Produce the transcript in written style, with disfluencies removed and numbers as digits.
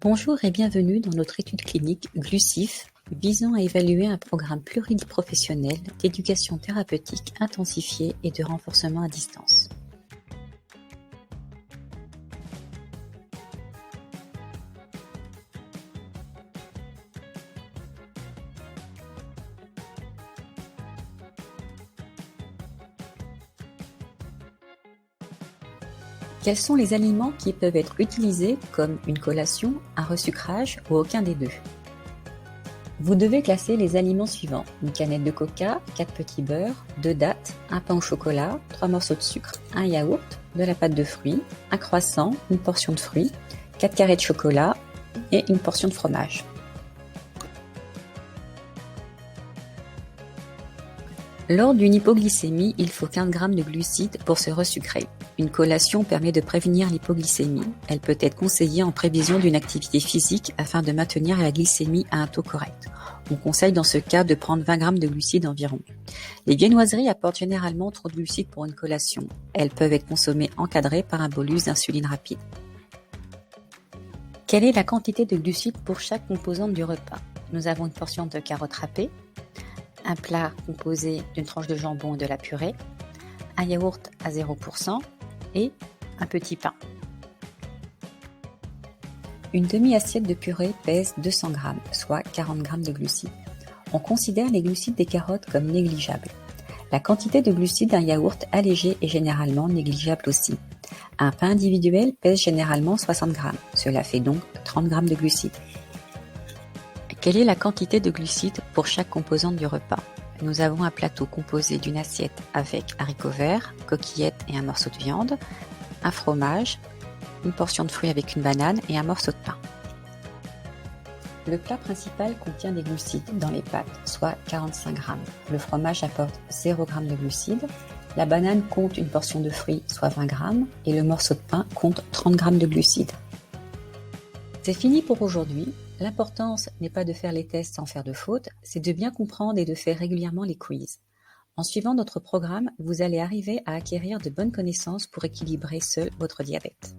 Bonjour et bienvenue dans notre étude clinique GLUCIF visant à évaluer un programme pluriprofessionnel d'éducation thérapeutique intensifiée et de renforcement à distance. Quels sont les aliments qui peuvent être utilisés comme une collation, un resucrage ou aucun des deux? Vous devez classer les aliments suivants: une canette de coca, 4 petits beurres, 2 dattes, un pain au chocolat, 3 morceaux de sucre, un yaourt, de la pâte de fruits, un croissant, une portion de fruits, 4 carrés de chocolat et une portion de fromage. Lors d'une hypoglycémie, il faut 15 g de glucides pour se resucrer. Une collation permet de prévenir l'hypoglycémie. Elle peut être conseillée en prévision d'une activité physique afin de maintenir la glycémie à un taux correct. On conseille dans ce cas de prendre 20 g de glucides environ. Les viennoiseries apportent généralement trop de glucides pour une collation. Elles peuvent être consommées encadrées par un bolus d'insuline rapide. Quelle est la quantité de glucides pour chaque composante du repas? Nous avons une portion de carottes râpées, un plat composé d'une tranche de jambon et de la purée, un yaourt à 0% et un petit pain. Une demi-assiette de purée pèse 200 g, soit 40 g de glucides. On considère les glucides des carottes comme négligeables. La quantité de glucides d'un yaourt allégé est généralement négligeable aussi. Un pain individuel pèse généralement 60 g, cela fait donc 30 g de glucides. Quelle est la quantité de glucides pour chaque composante du repas? Nous avons un plateau composé d'une assiette avec haricots verts, coquillettes et un morceau de viande, un fromage, une portion de fruits avec une banane et un morceau de pain. Le plat principal contient des glucides dans les pâtes, soit 45 g. Le fromage apporte 0 g de glucides, la banane compte une portion de fruits, soit 20 g, et le morceau de pain compte 30 g de glucides. C'est fini pour aujourd'hui. L'importance n'est pas de faire les tests sans faire de fautes, c'est de bien comprendre et de faire régulièrement les quiz. En suivant notre programme, vous allez arriver à acquérir de bonnes connaissances pour équilibrer seul votre diabète.